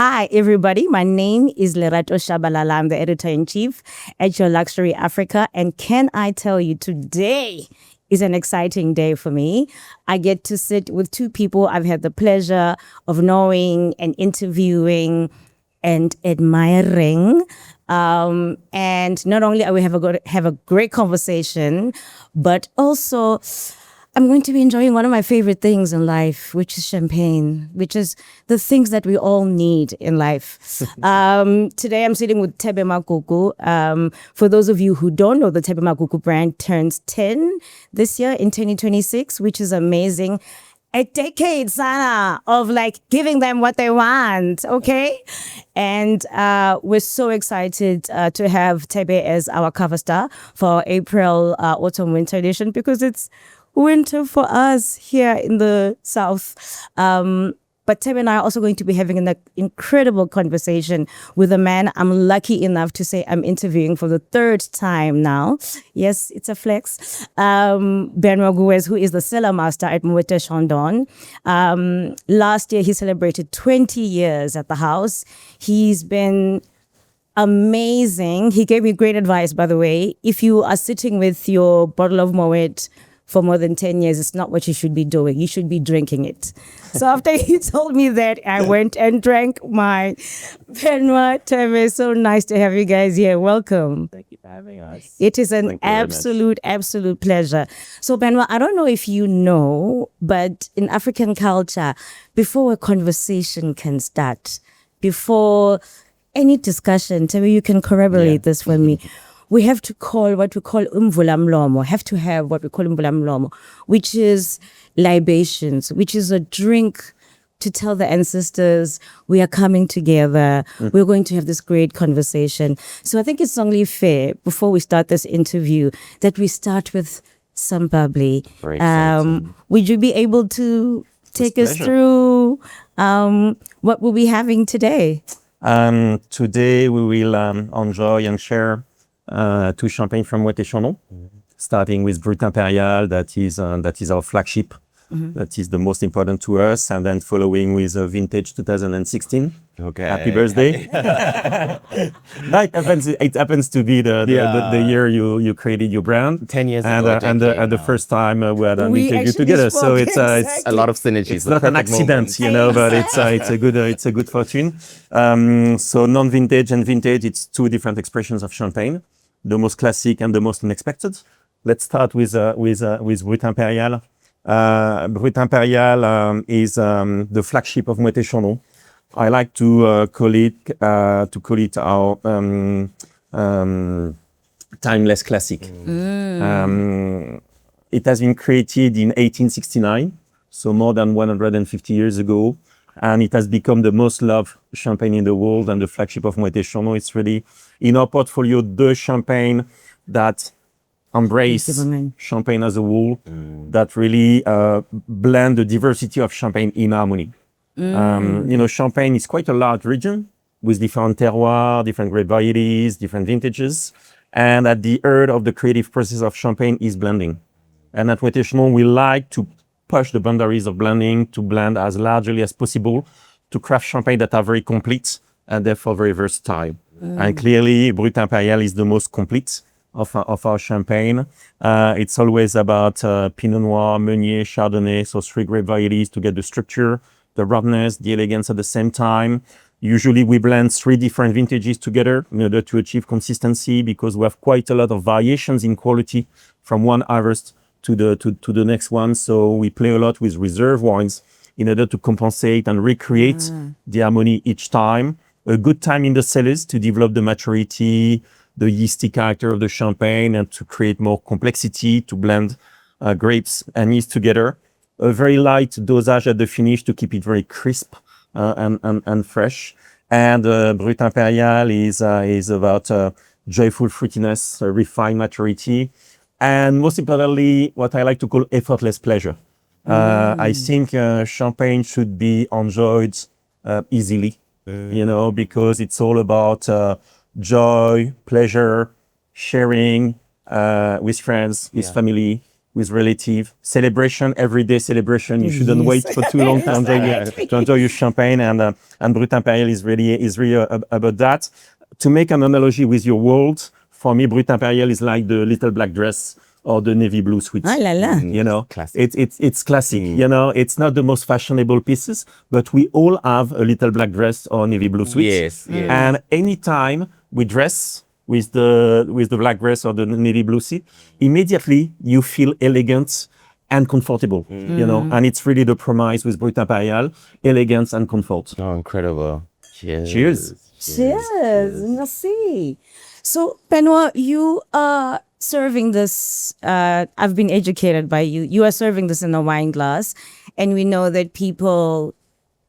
Hi, everybody. My name is Lerato Tshabalala. I'm the editor-in-chief at YourLuxury Africa. And can I tell you, today is an exciting day for me. I get to sit with two people I've had the pleasure of knowing and interviewing and admiring. And not only are we have a great conversation, but also I'm going to be enjoying one of my favorite things in life, which is champagne, which is the things that we all need in life. Today I'm sitting with Thebe Magugu. For those of you who don't know, the Thebe Magugu brand turns 10 this year in 2026, which is amazing. A decade, Sana, of like giving them what they want, okay? And we're so excited to have Thebe as our cover star for April Autumn Winter Edition because it's winter for us here in the South. But Thebe and I are also going to be having an incredible conversation with a man I'm lucky enough to say I'm interviewing for the third time now. Yes, it's a flex. Benoît Gouez, who is the Cellar Master at Moët Chandon. Last year, he celebrated 20 years at the house. He's been amazing. He gave me great advice, by the way. If you are sitting with your bottle of Moët for more than 10 years, it's not what you should be doing. You should be drinking it. So after he told me that, I went and drank my Benoît. Thebe, so nice to have you guys here. Welcome. Thank you for having us. It is an absolute pleasure. So Benoît, I don't know if you know, but in African culture, before a conversation can start, before any discussion, Thebe, you can corroborate this for me. We have to call what we call umvulamlomo, which is libations, which is a drink to tell the ancestors we are coming together. We're going to have this great conversation. So I think it's only fair, before we start this interview, that we start with some bubbly. Would you be able to take us through what we'll be having today? Today we will enjoy and share two champagne from Moët Chandon, starting with Brut Impérial, that is our flagship, that is the most important to us, and then following with Vintage 2016. Okay. Happy birthday! It happens to be the year you created your brand. 10 years ago, and the first time we had a vintage together. So it's a lot of synergies. It's not an accident, but it's a good fortune. So non-vintage and vintage, it's two different expressions of champagne. The most classic and the most unexpected. Let's start with Brut Impérial. Brut Impérial is the flagship of Moët Chandon. I like to call it our timeless classic. It has been created in 1869, so more than 150 years ago. And it has become the most loved champagne in the world and the flagship of Moët Chandon. It's really, in our portfolio, the champagne that embrace champagne as a whole, that really blend the diversity of champagne in harmony. Champagne is quite a large region with different terroirs, different grape varieties, different vintages. And at the heart of the creative process of champagne is blending. And at Moët Chandon, we like to push the boundaries of blending, to blend as largely as possible, to craft champagne that are very complete and therefore very versatile. And clearly, Brut Impérial is the most complete of our champagne. It's always about Pinot Noir, Meunier, Chardonnay, so three grape varieties to get the structure, the roughness, the elegance at the same time. Usually we blend three different vintages together in order to achieve consistency, because we have quite a lot of variations in quality from one harvest to the next one. So we play a lot with reserve wines in order to compensate and recreate the harmony each time. A good time in the cellars to develop the maturity, the yeasty character of the champagne, and to create more complexity, to blend grapes and yeast together. A very light dosage at the finish to keep it very crisp and fresh. And Brut Impérial is about joyful fruitiness, refined maturity, and most importantly, what I like to call effortless pleasure. I think champagne should be enjoyed easily, because it's all about joy, pleasure, sharing with friends, with family, with relative celebration, everyday celebration. You shouldn't wait for too long to enjoy your champagne, and Brut Impérial is really about that. To make an analogy with your world, for me, Brut Impérial is like the little black dress or the navy blue suite. Ah la la. You know, Classic. it's classic. You know, it's not the most fashionable pieces, but we all have a little black dress or navy blue suite. Yes, yes. And anytime we dress with the black dress or the navy blue suit, immediately you feel elegant and comfortable. You know, and it's really the promise with Brut Impérial: elegance and comfort. Oh, incredible. Cheers. Cheers. Cheers. Merci. So, Benoît, you are serving this. I've been educated by you. You are serving this in a wine glass, and we know that people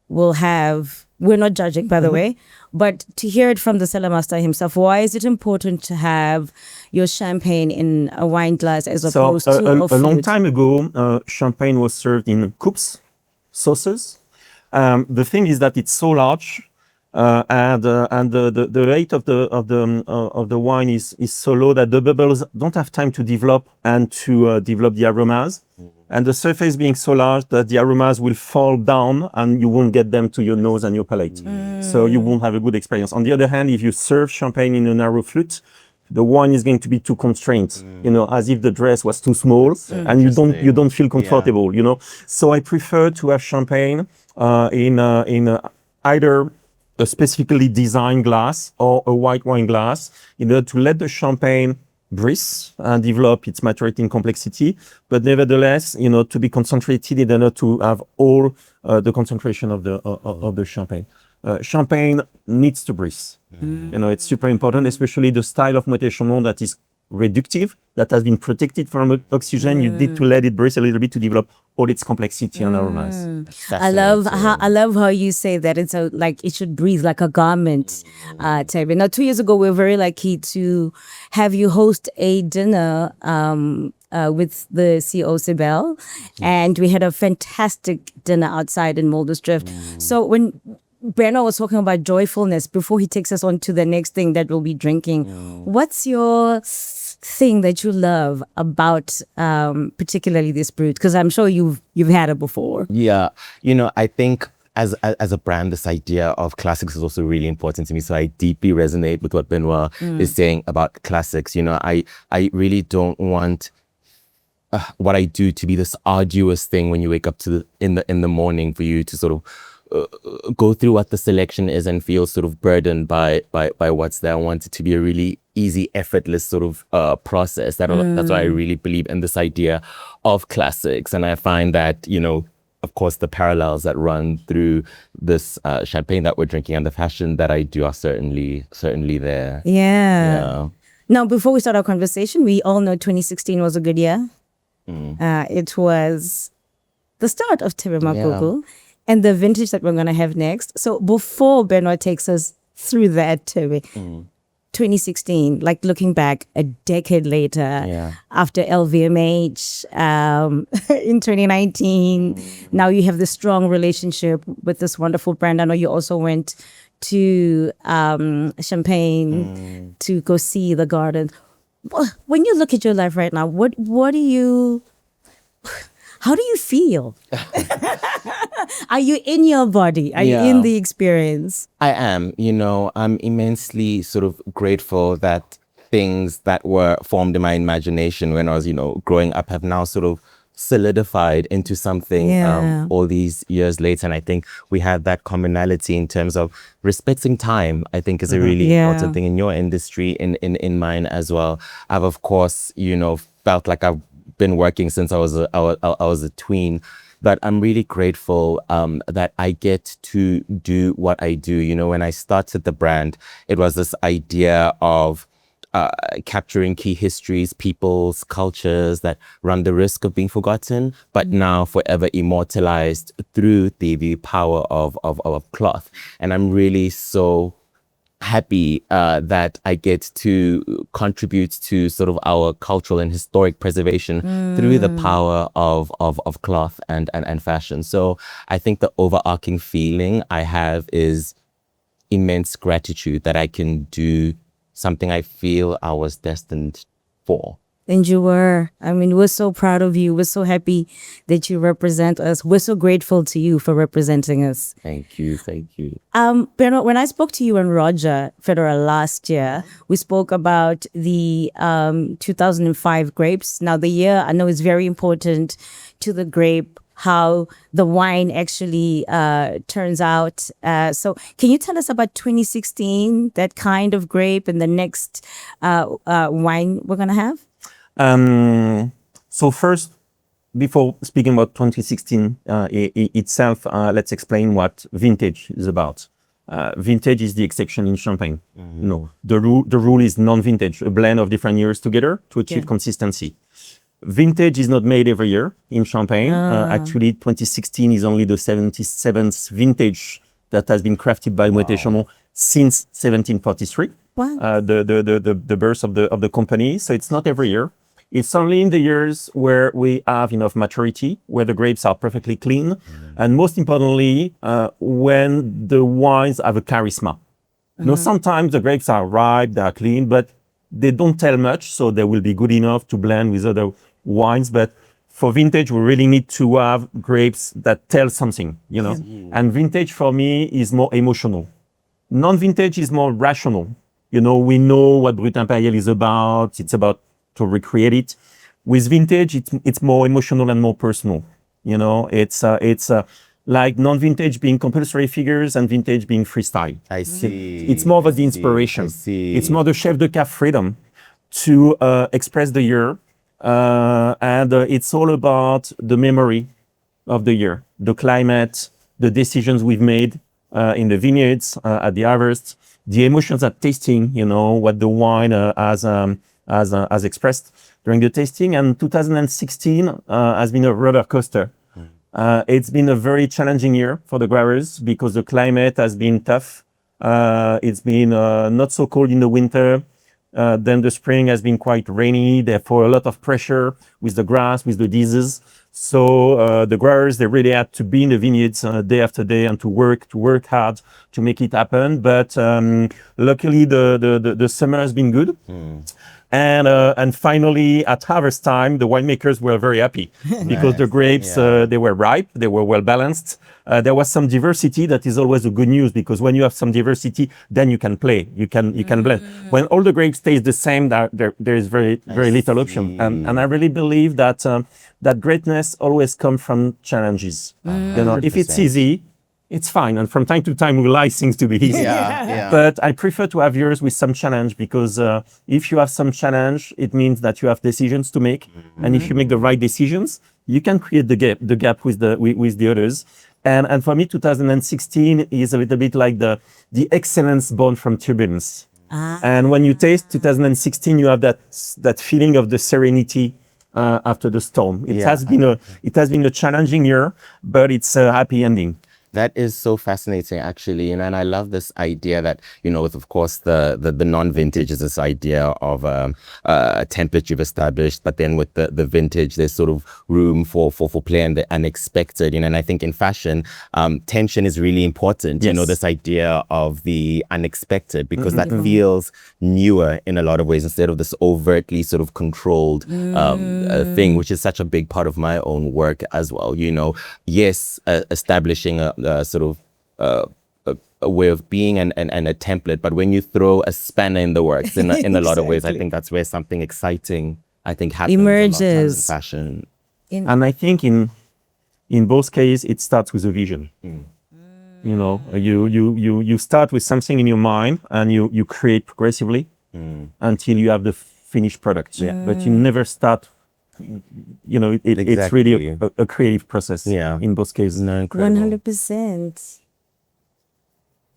will have. We're not judging, by the way, but to hear it from the cellar master himself, why is it important to have your champagne in a wine glass as opposed to a long flute? time ago, champagne was served in coupes, saucers. The thing is that it's so large. And the rate of the wine is so low that the bubbles don't have time to develop and to develop the aromas, and the surface being so large that the aromas will fall down and you won't get them to your nose and your palate. So you won't have a good experience. On the other hand, if you serve champagne in a narrow flute, the wine is going to be too constrained, you know, as if the dress was too small, and you don't feel comfortable, you know. So I prefer to have champagne in either a specifically designed glass or a white wine glass, in order to let the champagne breathe and develop its maturity and complexity, but nevertheless, you know, to be concentrated in order to have all the concentration of the champagne. Champagne needs to breathe. You know, it's super important, especially the style of Moët Chandon that is reductive, that has been protected from oxygen. You need to let it breathe a little bit to develop all its complexity and aromas. I love how you say that it's like it should breathe like a garment. Thebe. Now, 2 years ago, we were very lucky to have you host a dinner with the CEO Sibel, and we had a fantastic dinner outside in Muldersdrift. So when Benoît was talking about joyfulness before he takes us on to the next thing that we'll be drinking, what's your thing that you love about particularly this brut? Because I'm sure you've had it before. Yeah, you know, I think as a brand, this idea of classics is also really important to me. So I deeply resonate with what Benoît is saying about classics. You know, I really don't want what I do to be this arduous thing when you wake up in the morning, for you to sort of go through what the selection is and feel sort of burdened by what's there. I want it to be a really easy, effortless sort of process. That's why I really believe in this idea of classics. And I find that, you know, of course, the parallels that run through this champagne that we're drinking and the fashion that I do are certainly there. Yeah. Now, before we start our conversation, we all know 2016 was a good year. It was the start of Thebe Magugu. And the vintage that we're going to have next. So before Benoît takes us through that, Thebe, 2016, like looking back a decade later, after LVMH in 2019, now you have this strong relationship with this wonderful brand. I know you also went to Champagne to go see the garden. When you look at your life right now, how do you feel? Are you in your body? Are you in the experience? I am. You know, I'm immensely sort of grateful that things that were formed in my imagination when I was, you know, growing up have now sort of solidified into something all these years later. And I think we have that commonality in terms of respecting time, I think is a really important thing in your industry, in mine as well. I've, of course, you know, felt like I've been working since I was a tween, but I'm really grateful that I get to do what I do. You know, when I started the brand, it was this idea of capturing key histories, people's cultures that run the risk of being forgotten, but now forever immortalized through the power of cloth. And I'm really so happy that I get to contribute to sort of our cultural and historic preservation through the power of cloth and fashion. So I think the overarching feeling I have is immense gratitude that I can do something I feel I was destined for. And you were. I mean, we're so proud of you. We're so happy that you represent us. We're so grateful to you for representing us. Thank you. Thank you. Benoît, when I spoke to you and Roger Federer last year, we spoke about the 2005 grapes. Now, the year I know is very important to the grape, how the wine actually turns out. So can you tell us about 2016, that kind of grape, and the next wine we're going to have? So first, before speaking about 2016 itself, let's explain what vintage is about. Vintage is the exception in champagne. No, the rule is non-vintage, a blend of different years together to achieve consistency. Vintage is not made every year in champagne. Actually, 2016 is only the 77th vintage that has been crafted by Moët Chandon since 1743. Wow. The birth of the company. So it's not every year. It's only in the years where we have enough maturity, where the grapes are perfectly clean, and most importantly, when the wines have a charisma. You know, sometimes the grapes are ripe, they are clean, but they don't tell much, so they will be good enough to blend with other wines. But for vintage, we really need to have grapes that tell something, you know. And vintage for me is more emotional. Non-vintage is more rational. You know, we know what Brut Impérial is about. It's about to recreate it. With vintage, it's more emotional and more personal. You know, it's like non-vintage being compulsory figures and vintage being freestyle. I see. It's more of the inspiration. I see. It's more the chef de cave freedom to express the year. And it's all about the memory of the year, the climate, the decisions we've made in the vineyards, at the harvest, the emotions at tasting, you know, what the wine has expressed during the tasting. And 2016 has been a roller coaster. It's been a very challenging year for the growers because the climate has been tough. It's been not so cold in the winter. Then the spring has been quite rainy, therefore a lot of pressure with the grass, with the diseases. So the growers, they really had to be in the vineyards day after day and to work hard to make it happen. But luckily the summer has been good. And finally, at harvest time, the winemakers were very happy because the grapes, they were ripe, they were well balanced. There was some diversity. That is always a good news because when you have some diversity, then you can play, you can blend. When all the grapes taste the same, there is very little option. And I really believe that that greatness always comes from challenges. You know, if it's easy, it's fine. And from time to time, we like things to be easy. But I prefer to have years with some challenge because if you have some challenge, it means that you have decisions to make. And if you make the right decisions, you can create the gap with the others. And for me, 2016 is a little bit like the excellence born from turbulence. And when you taste 2016, you have that feeling of the serenity after the storm. It has been a challenging year, but it's a happy ending. That is so fascinating, actually. And I love this idea that, you know, with, of course, the non-vintage is this idea of a template you've established, but then with the vintage, there's sort of room for play and the unexpected, you know. And I think in fashion, tension is really important, you know, this idea of the unexpected, because that feels newer in a lot of ways instead of this overtly sort of controlled thing, which is such a big part of my own work as well, you know. Yes, establishing a way of being and a template, but when you throw a spanner in the works in a lot of ways, I think that's where something exciting happens emerges in fashion. And I think in both cases it starts with a vision. You know, you start with something in your mind and you create progressively until you have the finished product. But you never start. You know, it's really a creative process. In both cases. No, incredible. 100%.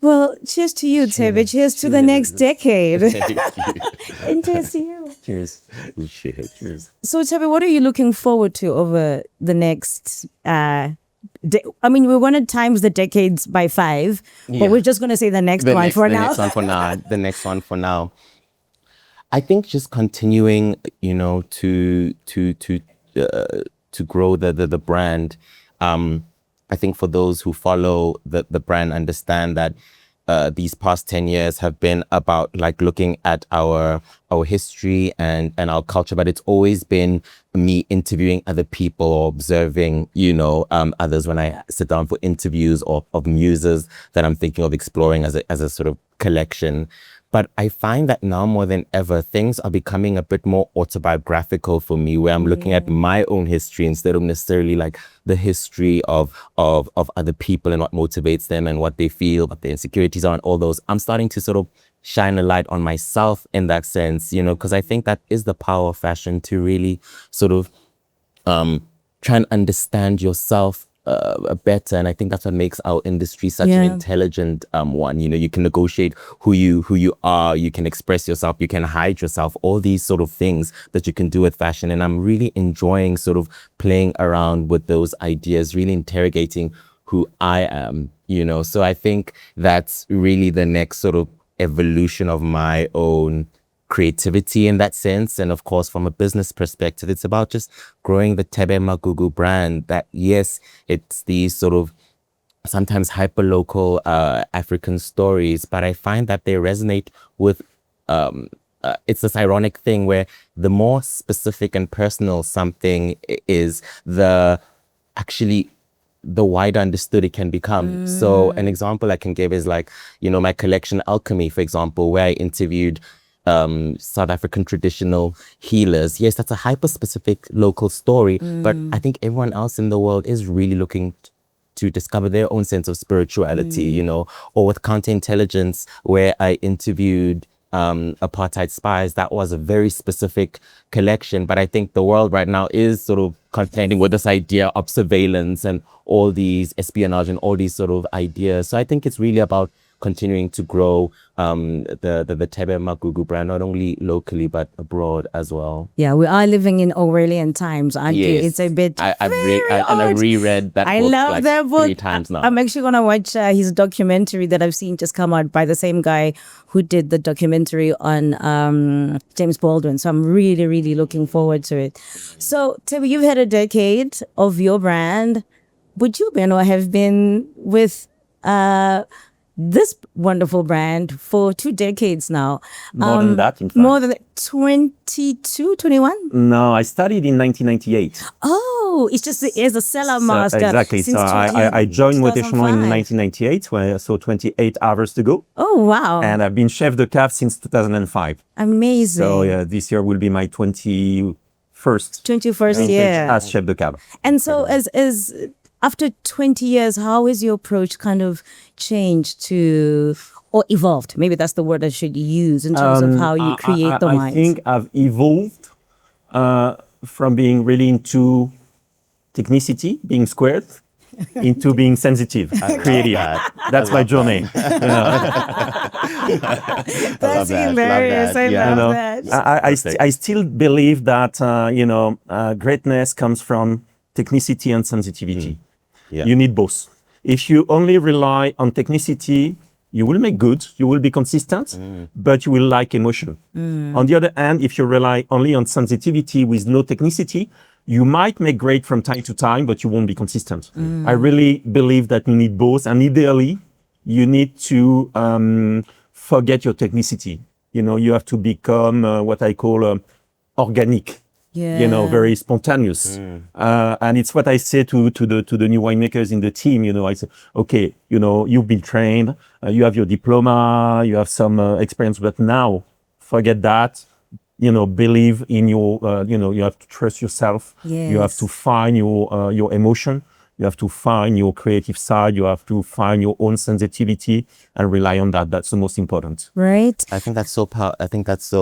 Well, cheers to you, Thebe. Cheers to the next decade. And cheers to you. Cheers. Cheers. So, Thebe, what are you looking forward to over the next? I mean, we want to times the decades by 5, but we're just going to say the next one for now. The next one for now. I think just continuing, you know, to grow the brand. I think for those who follow the brand, understand that these past 10 years have been about like looking at our history and our culture, but it's always been me interviewing other people or observing, others when I sit down for interviews or of muses that I'm thinking of exploring as a sort of collection. But I find that now more than ever, things are becoming a bit more autobiographical for me, where I'm looking at my own history instead of necessarily like the history of other people and what motivates them and what they feel, what their insecurities are and all those. I'm starting to sort of shine a light on myself in that sense, because I think that is the power of fashion, to really sort of try and understand yourself better. And I think that's what makes our industry such an intelligent one. You can negotiate who you are, you can express yourself, you can hide yourself, all these sort of things that you can do with fashion. And I'm really enjoying sort of playing around with those ideas, really interrogating who I am, So I think that's really the next sort of evolution of my own creativity in that sense. And of course, from a business perspective, it's about just growing the Thebe Magugu brand. That, yes, it's these sort of sometimes hyper-local African stories, but I find that they resonate with it's this ironic thing where the more specific and personal something is, the wider understood it can become. So an example I can give is like, my collection Alchemy, for example, where I interviewed South African traditional healers. Yes, that's a hyper-specific local story, but I think everyone else in the world is really looking to discover their own sense of spirituality, or with counterintelligence, where I interviewed apartheid spies. That was a very specific collection, but I think the world right now is sort of contending with this idea of surveillance and all these espionage and all these sort of ideas. So I think it's really about continuing to grow the Thebe Magugu brand, not only locally but abroad as well. Yeah, we are living in Orwellian times, aren't you? It's a bit I've reread that book. I love like that book 3 times now. I'm actually gonna watch his documentary that I've seen just come out by the same guy who did the documentary on James Baldwin. So I'm really, really looking forward to it. So Thebe, you've had a decade of your brand. Would you, Benoît, have been with this wonderful brand for 2 decades now? More than that, in fact. More than 22, 21? No, I started in 1998. Oh, it's just as a cellar master. Exactly. So I joined Moët Chandon in 1998, so 28 hours to go. Oh, wow. And I've been chef de cave since 2005. Amazing. So yeah, this year will be my 21st year as chef de cave. And so as after 20 years, how has your approach kind of changed or evolved? Maybe that's the word I should use in terms of how you create the wines. I think I've evolved from being really into technicity, being squared, into being sensitive, creative. That's my journey. That's hilarious. I love that. I still believe that greatness comes from technicity and sensitivity. Yeah. You need both. If you only rely on technicity, you will make good, you will be consistent, but you will lack emotion. On the other hand, if you rely only on sensitivity with no technicity, you might make great from time to time, but you won't be consistent. I really believe that you need both, and ideally, you need to forget your technicity. You have to become what I call organic. Yeah. Very spontaneous. And it's what I say to the new winemakers in the team. I say, okay, you've been trained, you have your diploma, you have some experience, but now forget that. Believe in your, you have to trust yourself. Yes. You have to find your emotion. You have to find your creative side. You have to find your own sensitivity and rely on that. That's the most important. Right. I think that's so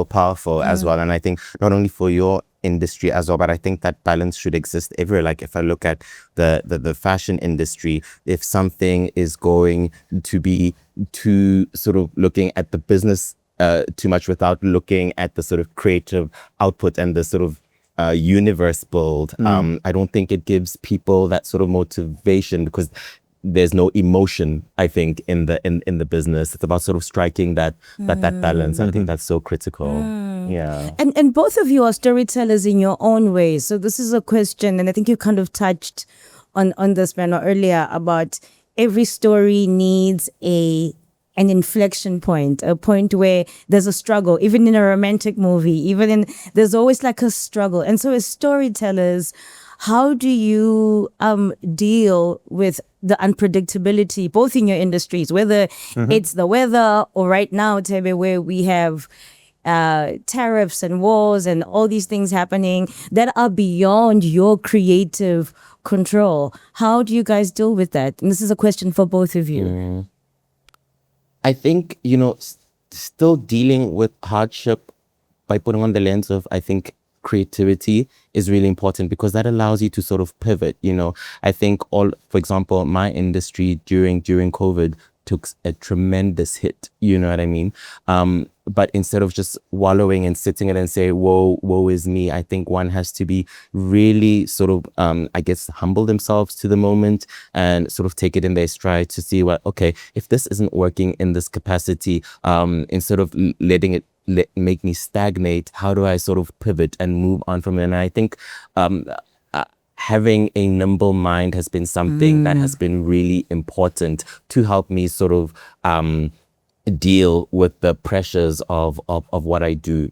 powerful as well. And I think not only for your industry as well, but I think that balance should exist everywhere. Like if I look at the fashion industry, if something is going to be too sort of looking at the business too much without looking at the sort of creative output and the sort of universe build, I don't think it gives people that sort of motivation, because there's no emotion, I think, in the business. It's about sort of striking that balance. And I think that's so critical. Yeah. And both of you are storytellers in your own way. So this is a question, and I think you kind of touched on this, Benoît, earlier, about every story needs a an inflection point, a point where there's a struggle, even in a romantic movie, there's always like a struggle. And so as storytellers, how do you deal with the unpredictability, both in your industries, whether it's the weather or right now, Thebe, where we have tariffs and wars and all these things happening that are beyond your creative control? How do you guys deal with that? And this is a question for both of you. I think, still dealing with hardship by putting on the lens of, I think, creativity is really important, because that allows you to sort of pivot. I think for example, my industry during COVID took a tremendous hit, you know what I mean? But instead of just wallowing and sitting it and say, woe is me, I think one has to be really sort of, humble themselves to the moment and sort of take it in their stride to see okay, if this isn't working in this capacity, instead of letting it make me stagnate, how do I sort of pivot and move on from it? And I think having a nimble mind has been something that has been really important to help me sort of deal with the pressures of what I do.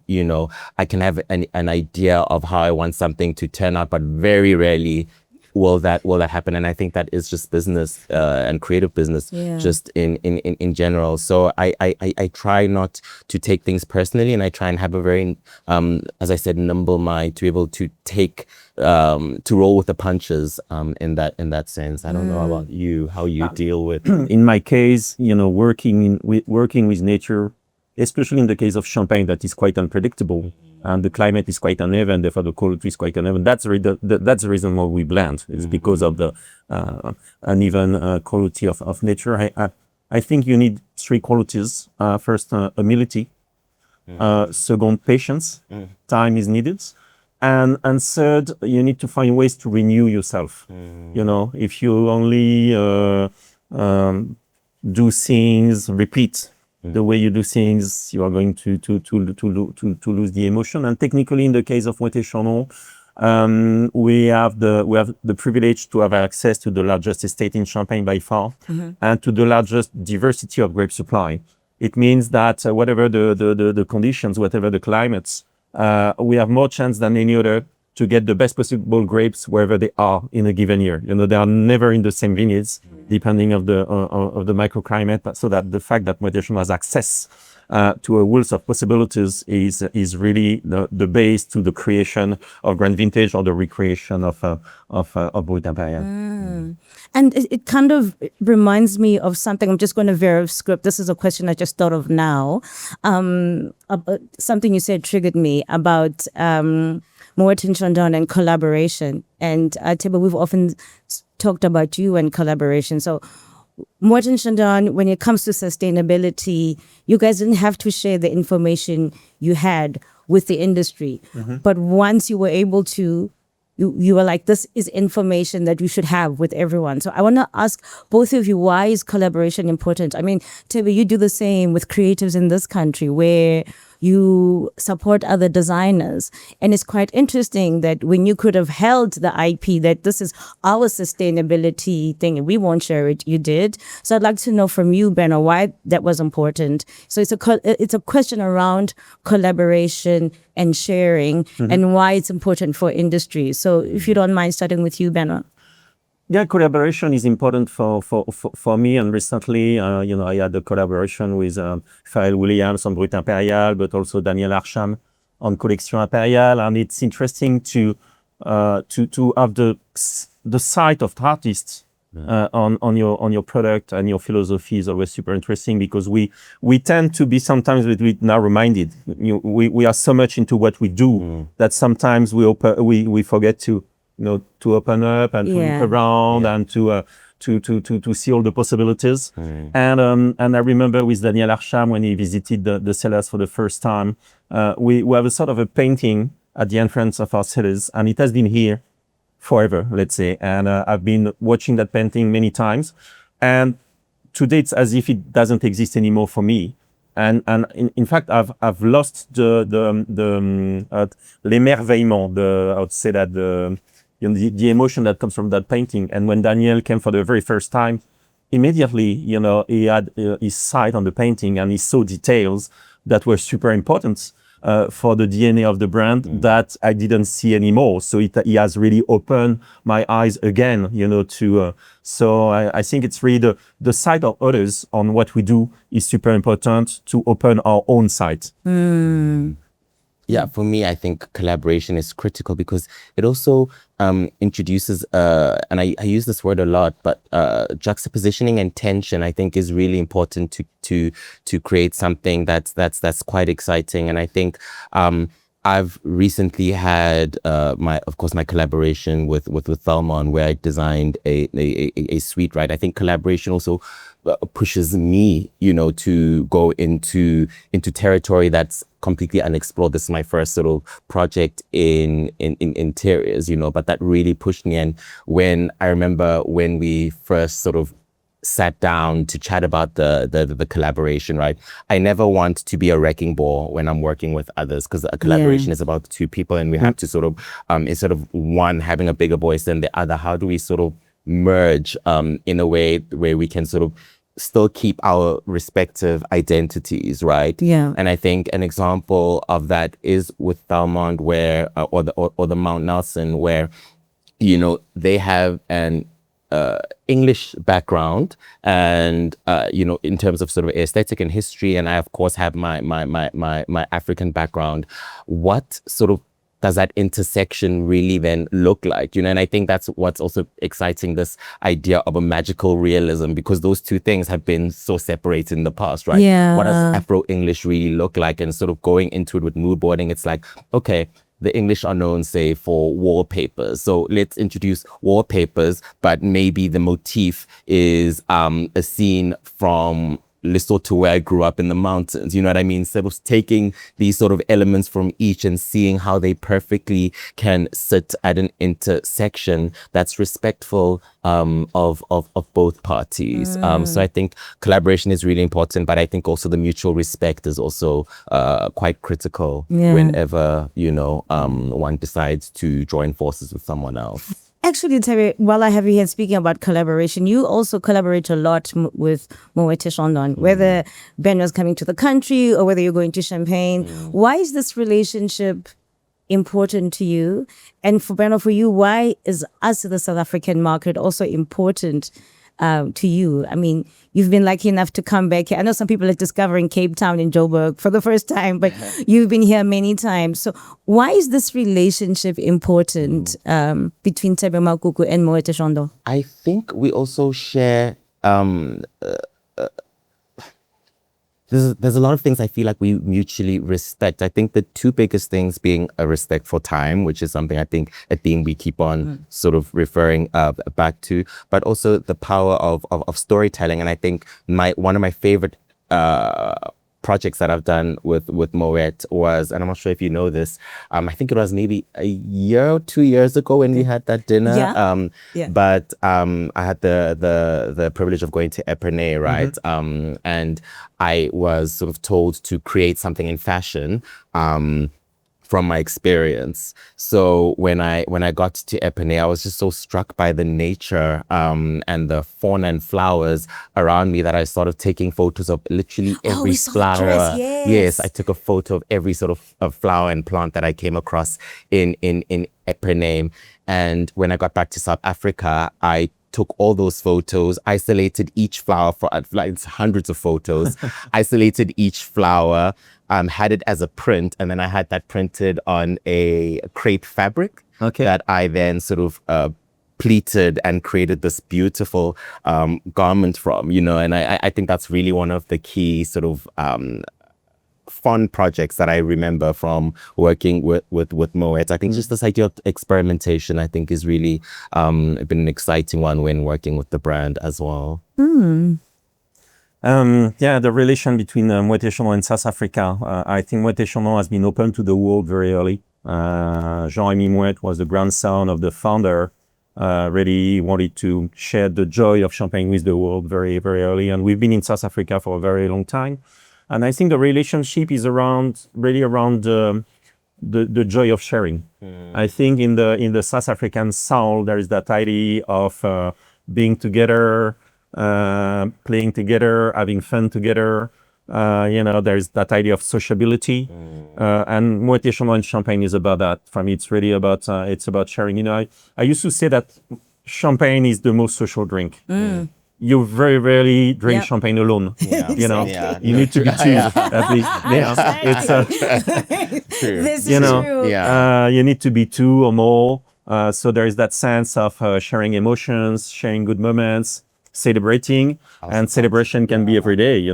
I can have an idea of how I want something to turn out, but very rarely will that happen. And I think that is just business and creative business, just in general. So I try not to take things personally, and I try and have a very as I said, nimble mind to be able to take to roll with the punches in that sense. I don't know about you, how you deal with In my case, working with nature, especially in the case of champagne that is quite unpredictable, and the climate is quite uneven, therefore the quality is quite uneven. That's the reason why we blend. It's because of the uneven quality of nature. I think you need three qualities. First, humility. Second, patience. Time is needed. And third, you need to find ways to renew yourself. If you only do things, repeat the way you do things, you are going to lose the emotion. And technically, in the case of Moët Chandon, we have the privilege to have access to the largest estate in Champagne by far, and to the largest diversity of grape supply. It means that whatever the conditions, whatever the climates, we have more chance than any other to get the best possible grapes wherever they are in a given year. They are never in the same vineyards, depending of the microclimate. But so that the fact that Moët Chandon has access to a wealth of possibilities is really the base to the creation of Grand Vintage or the recreation of Brut Impérial. And it kind of reminds me of something. I'm just going to veer off script. This is a question I just thought of now. Something you said triggered me about Moët Chandon and collaboration. And Thebe, we've often talked about you and collaboration. So Moët Chandon, when it comes to sustainability, you guys didn't have to share the information you had with the industry. But once you were able to, you were like, this is information that you should have with everyone. So I want to ask both of you, why is collaboration important? I mean, Thebe, you do the same with creatives in this country where you support other designers. And it's quite interesting that when you could have held the IP, that this is our sustainability thing and we won't share it, you did. So I'd like to know from you, Benoît, why that was important. So it's a question around collaboration and sharing and why it's important for industry. So if you don't mind starting with you, Benoît. Yeah, collaboration is important for me. And recently, I had a collaboration with Pharrell Williams on Brut Impérial, but also Daniel Arsham on Collection Impériale. And it's interesting to have the sight of artists on your product and your philosophy is always super interesting, because we tend to be sometimes a little bit narrow-minded. We are so much into what we do that sometimes we forget to open up and to look around and to see all the possibilities. And I remember with Daniel Arsham, when he visited the cellars for the first time, we have a sort of a painting at the entrance of our cellars, and it has been here forever, let's say. And I've been watching that painting many times, and today it's as if it doesn't exist anymore for me. And in fact, I've lost l'émerveillement, I would say that the emotion that comes from that painting. And when Daniel came for the very first time, immediately, he had his sight on the painting, and he saw details that were super important for the DNA of the brand that I didn't see anymore. So he has really opened my eyes again, to. So I think it's really the sight of others on what we do is super important to open our own sight. Yeah, for me, I think collaboration is critical because it also introduces, and I use this word a lot, but juxtapositioning and tension, I think, is really important to create something that's quite exciting. And I think I've recently had my collaboration with Thelma, where I designed a suite. Right, I think collaboration also pushes me, to go into territory that's completely unexplored. This is my first sort of project in interiors, but that really pushed me. And when I remember when we first sort of sat down to chat about the collaboration, right? I never want to be a wrecking ball when I'm working with others, because a collaboration is about two people, and we have to sort of, instead of one having a bigger voice than the other, how do we sort of merge in a way where we can sort of still keep our respective identities, right? Yeah. And I think an example of that is with Thelma, where or the Mount Nelson, where they have an English background, and in terms of sort of aesthetic and history, and I of course have my African background. What sort of does that intersection really then look like? And I think that's what's also exciting, this idea of a magical realism, because those two things have been so separated in the past, right? Yeah. What does Afro-English really look like? And sort of going into it with mood boarding, it's like, okay, the English are known, say, for wallpapers. So let's introduce wallpapers, but maybe the motif is a scene from Lesotho, where I grew up in the mountains. You know what I mean? So taking these sort of elements from each and seeing how they perfectly can sit at an intersection that's respectful of both parties. So I think collaboration is really important, but I think also the mutual respect is also quite critical whenever, one decides to join forces with someone else. Actually, Thebe, while I have you here speaking about collaboration, you also collaborate a lot with Moët Chandon, whether Ben was coming to the country or whether you're going to Champagne. Why is this relationship important to you? And for Benoît, for you, why is us, the South African market, also important to you? I mean, you've been lucky enough to come back here. I know some people are discovering Cape Town in Joburg for the first time, but you've been here many times. So why is this relationship important between Thebe Magugu and Moët Chandon? I think we also share there's a lot of things I feel like we mutually respect. I think the two biggest things being a respect for time, which is something I think a theme we keep on sort of referring back to, but also the power of storytelling. And I think one of my favorite projects that I've done with Moët was, and I'm not sure if you know this, I think it was maybe a year or 2 years ago when we had that dinner. But I had the privilege of going to Epernay, right? And I was sort of told to create something in fashion from my experience. So when I got to Epernay, I was just so struck by the nature and the fauna and flowers around me that I started taking photos of literally every flower. Yes, I took a photo of every sort of flower and plant that I came across in Epernay. And when I got back to South Africa, I took all those photos, isolated each flower for like hundreds of photos, isolated each flower, had it as a print, and then I had that printed on a crepe fabric that I then sort of pleated and created this beautiful garment from, and I think that's really one of the key sort of fun projects that I remember from working with Moët. I think just this idea of experimentation, I think, is really been an exciting one when working with the brand as well. The relation between Moët Chandon and South Africa. I think Moët Chandon has been open to the world very early. Jean-Rémy Moët was the grandson of the founder. Really wanted to share the joy of champagne with the world very, very early. And we've been in South Africa for a very long time. And I think the relationship is around the joy of sharing. I think in the South African soul, there is that idea of being together, playing together, having fun together. There's that idea of sociability, and Moët Chandon and champagne is about that. For me, it's really about sharing. I used to say that champagne is the most social drink. You very rarely drink champagne alone. You need to be two at least. True. This is true. You need to be two or more. So there is that sense of sharing emotions, sharing good moments, celebrating, and celebration can be every day.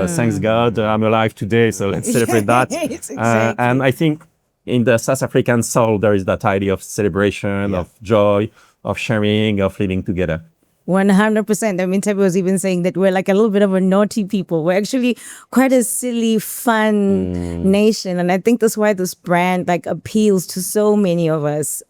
Thanks God I'm alive today, so let's celebrate that. Exactly. And I think in the South African soul there is that idea of celebration, of joy, of sharing, of living together. 100%. I mean, Thebe was even saying that we're like a little bit of a naughty people. We're actually quite a silly, fun nation. And I think that's why this brand like appeals to so many of us.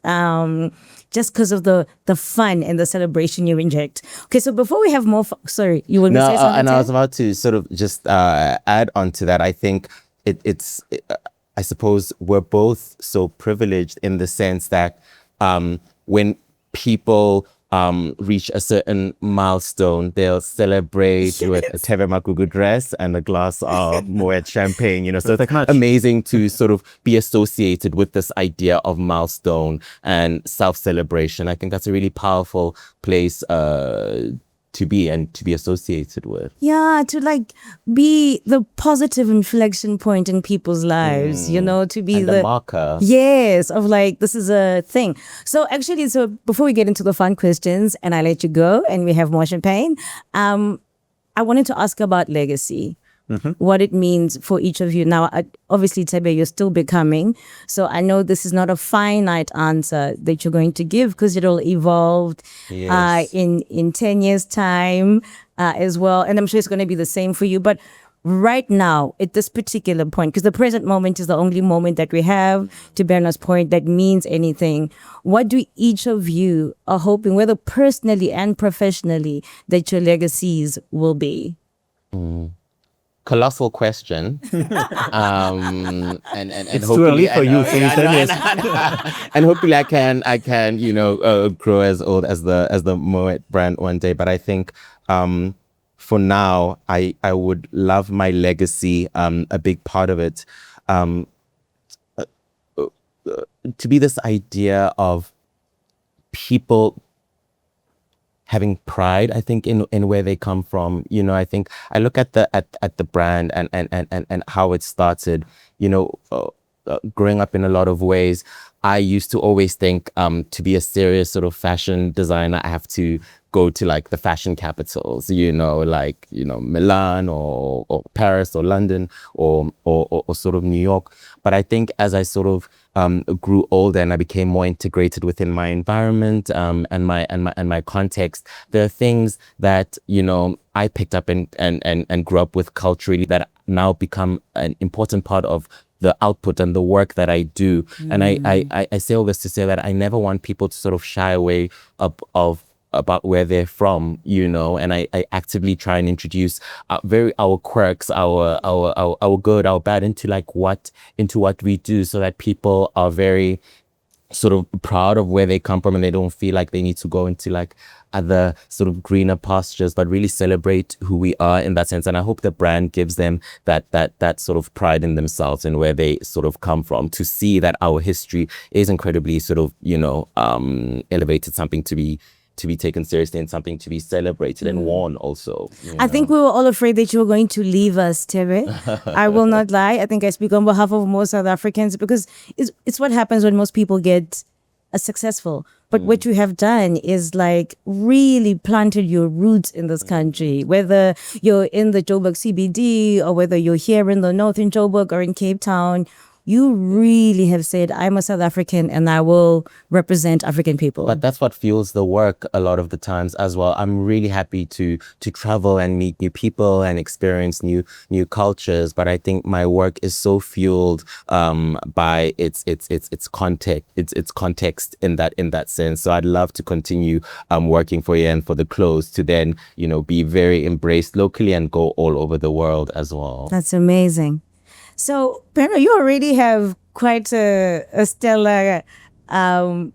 Just because of the fun and the celebration you inject. Okay, so before we have more, sorry, you want to say something? And I was about to sort of just add on to that. I think I suppose we're both so privileged in the sense that when people reach a certain milestone, they'll celebrate with a Thebe Magugu dress and a glass of Moët champagne, so it's like amazing to sort of be associated with this idea of milestone and self-celebration. I think that's a really powerful place to be and to be associated with. Yeah, to like be the positive inflection point in people's lives, to be and the marker. Yes, of like, this is a thing. So actually, before we get into the fun questions and I let you go and we have more champagne, I wanted to ask about legacy. What it means for each of you. Now, obviously, Thebe, you're still becoming. So I know this is not a finite answer that you're going to give because it'll evolve in 10 years' time as well. And I'm sure it's going to be the same for you. But right now, at this particular point, because the present moment is the only moment that we have, to Benoît's point, that means anything. What do each of you are hoping, whether personally and professionally, that your legacies will be? Colossal question. And it's too early for you. And hopefully I can grow as old as the Moët brand one day. But I think for now I would love my legacy, a big part of it, to be this idea of people having pride, I think, in where they come from. I think I look at the brand and how it started. Growing up in a lot of ways, I used to always think to be a serious sort of fashion designer, I have to go to like the fashion capitals, Milan or Paris or London or sort of New York. But I think as I sort of grew older and I became more integrated within my environment and my context, there are things that I picked up and grew up with culturally that now become an important part of the output and the work that I do. And I say all this to say that I never want people to sort of shy away about where they're from, and I actively try and introduce our quirks, our good, our bad into what we do, so that people are very sort of proud of where they come from and they don't feel like they need to go into like other sort of greener pastures, but really celebrate who we are in that sense. And I hope the brand gives them that sort of pride in themselves and where they sort of come from, to see that our history is incredibly sort of elevated, something to be taken seriously and something to be celebrated and worn also. I think we were all afraid that you were going to leave us, Thebe. I will not lie. I think I speak on behalf of most South Africans, because it's what happens when most people get successful. But what you have done is like really planted your roots in this country, whether you're in the Joburg CBD or whether you're here in the north in Joburg or in Cape Town. You really have said, I'm a South African and I will represent African people. But that's what fuels the work a lot of the times as well. I'm really happy to travel and meet new people and experience new cultures. But I think my work is so fueled by its context, its context in that sense. So I'd love to continue working for you and for the clothes to then, be very embraced locally and go all over the world as well. That's amazing. So, Benoît, you already have quite a stellar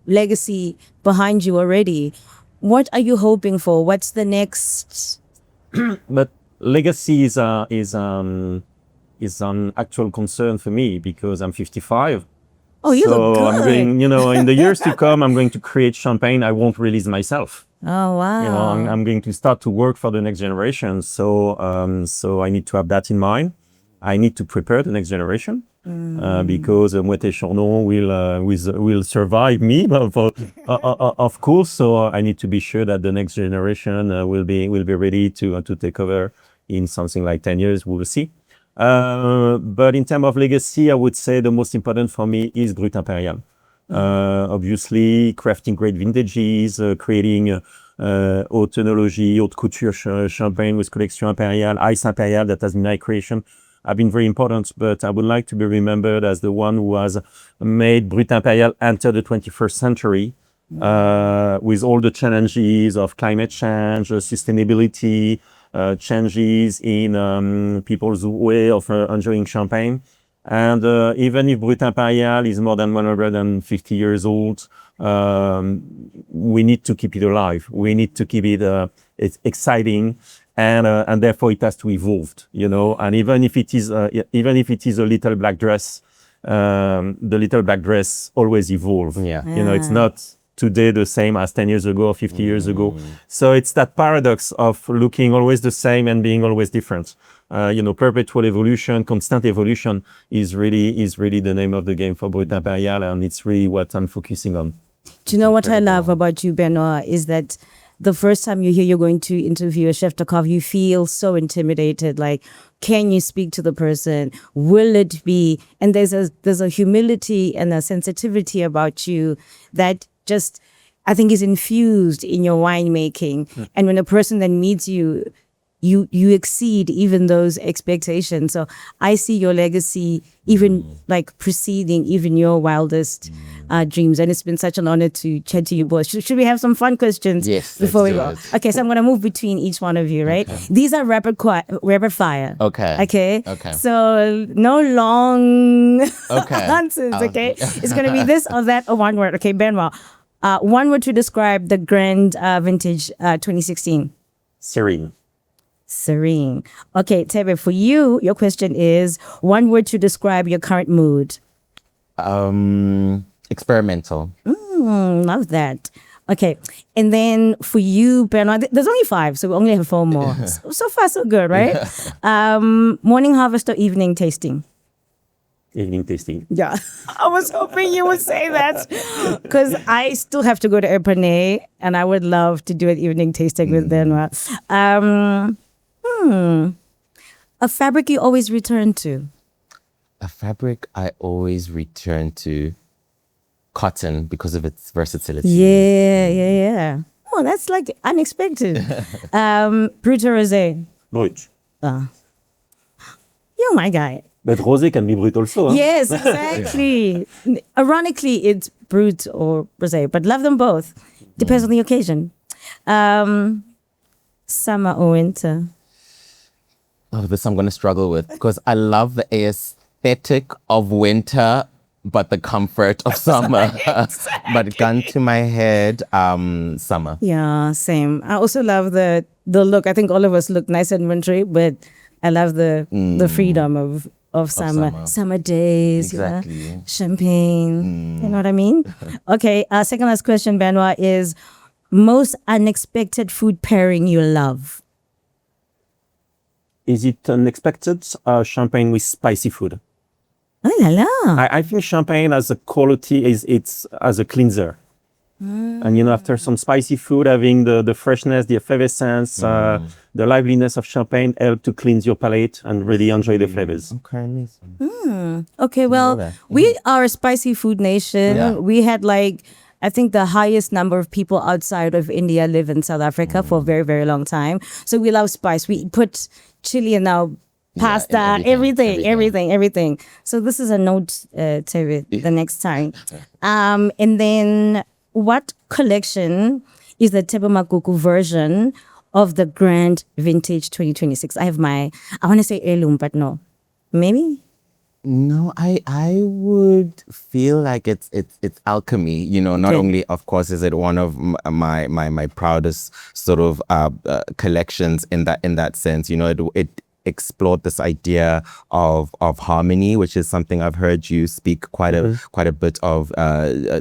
legacy behind you already. What are you hoping for? What's the next But legacy is an actual concern for me because I'm 55. Oh, you look So I'm good. going, in the years to come, I'm going to create champagne. I won't release myself. Oh, wow. I'm going to start to work for the next generation. So I need to have that in mind. I need to prepare the next generation because Moët Chandon will survive me, of course. So I need to be sure that the next generation will be ready to take over in something like 10 years. We will see. But in terms of legacy, I would say the most important for me is Brut Impérial. Obviously, crafting great vintages, creating haute œnologie, haute couture champagne with Collection Impériale, Ice Impérial, that has been my creation, have been very important. But I would like to be remembered as the one who has made Brut Impérial enter the 21st century with all the challenges of climate change, sustainability, changes in people's way of enjoying champagne. And even if Brut Impérial is more than 150 years old, we need to keep it alive. We need to keep it it's exciting, and therefore it has to evolve. And even if it is a little black dress, the little black dress always evolves. Yeah. It's not today the same as 10 years ago or 50 years ago. So it's that paradox of looking always the same and being always different. Perpetual evolution, constant evolution is really the name of the game for Brut Impérial, and it's really what I'm focusing on. Do you know what I love about you, Benoît, is that the first time you hear you're going to interview a chef de cave, you feel so intimidated. Like, can you speak to the person? Will it be? And there's a humility and a sensitivity about you that just, I think, is infused in your winemaking. And when a person then meets you, you exceed even those expectations. So I see your legacy even like preceding even your wildest dreams. And it's been such an honor to chat to you both. Should we have some fun questions before we go? Okay, so I'm going to move between each one of you, right? Okay. These are rapid fire. Okay. Okay. So no long answers, okay? It's going to be this or that or one word. Okay, Benoît. One word to describe the grand vintage 2016. Serene. Okay, Thebe, for you, your question is one word to describe your current mood. Experimental. Love that. Okay, and then for you, Benoît, there's only 5, so we only have 4 more. So far, so good, right? Morning harvest or evening tasting? Evening tasting. Yeah, I was hoping you would say that because I still have to go to Epernay and I would love to do an evening tasting with Benoît. A fabric you always return to? A fabric I always return to, cotton, because of its versatility. Yeah. Oh, that's like unexpected. Brut or rosé? Brut. You're my guy. But rosé can be brut also. Huh? Yes, exactly. Ironically, it's brut or rosé, but love them both. Depends on the occasion. Summer or winter? Oh, this I'm going to struggle with because I love the aesthetic of winter, but the comfort of summer. But gun to my head, summer. Yeah, same. I also love the look. I think all of us look nice and wintry, but I love the freedom of summer. Summer days, exactly. Champagne. You know what I mean? Okay, second last question, Benoît, is most unexpected food pairing you love? Is it unexpected? Champagne with spicy food. Oh la la. I think champagne as a quality it's as a cleanser. And after some spicy food, having the freshness, the effervescence, the liveliness of champagne help to cleanse your palate and really enjoy the flavors. Okay. Okay, well, we are a spicy food nation. Yeah. We had I think the highest number of people outside of India live in South Africa for a very, very long time. So we love spice. We put chili in our pasta, everything. So this is a note to the next time. And then what collection is the Thebe Magugu version of the Grand Vintage 2026? I want to say heirloom, but no. Maybe? No, I would feel like it's alchemy. You know, not Okay. only, of course, is it one of my proudest sort of collections in that sense. You know, it explored this idea of harmony, which is something I've heard you speak quite a bit of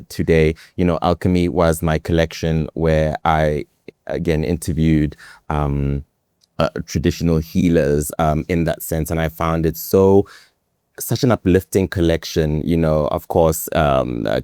today. You know, alchemy was my collection where I again interviewed traditional healers in that sense, and I found it such an uplifting collection, you know, of course,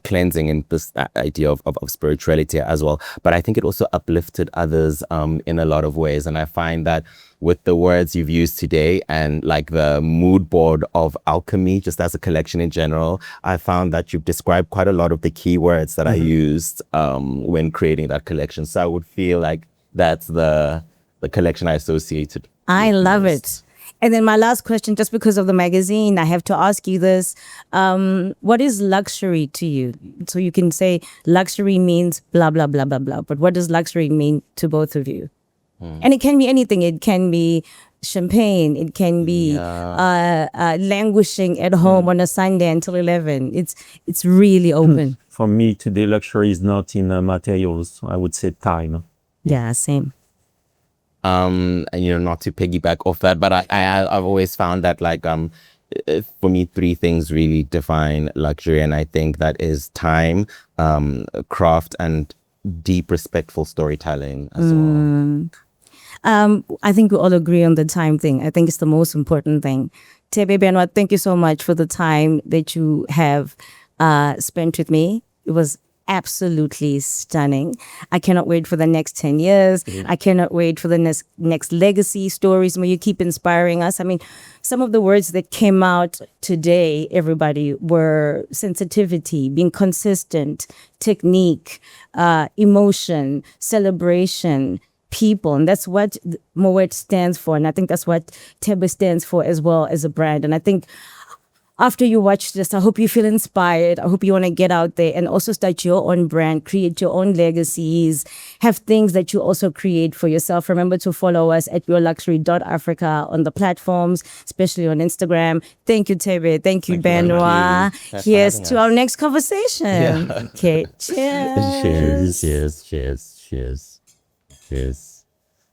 cleansing in this idea of spirituality as well. But I think it also uplifted others in a lot of ways. And I find that with the words you've used today and like the mood board of alchemy, just as a collection in general, I found that you've described quite a lot of the key words that I used when creating that collection. So I would feel like that's the collection I associated. I with love most. it. And then my last question, just because of the magazine, I have to ask you this. What is luxury to you? So you can say luxury means blah, blah, blah, blah, blah. But what does luxury mean to both of you? And it can be anything. It can be champagne. It can be languishing at home on a Sunday until 11. It's really open. For me, today, luxury is not in materials. I would say time. Yeah, same. And you know, not to piggyback off that, but I've always found that like for me, three things really define luxury, and I think that is time, craft, and deep respectful storytelling as well. I think we all agree on the time thing. I think it's the most important thing. Thebe Benoît, thank you so much for the time that you have spent with me. It was absolutely stunning. I cannot wait for the next 10 years. I cannot wait for the next legacy stories where you keep inspiring us. I mean, some of the words that came out today, everybody, were sensitivity, being consistent, technique, emotion, celebration, people. And that's what Moët stands for. And I think that's what Thebe stands for as well as a brand. And I think after you watch this, I hope you feel inspired. I hope you want to get out there and also start your own brand, create your own legacies, have things that you also create for yourself. Remember to follow us at YourLuxury.Africa on the platforms, especially on Instagram. Thank you, Thebe. Thank you, Thank you very much. Benoît. Thanks for Here's having to us. our next conversation. Yeah. Okay, cheers. Cheers. Cheers.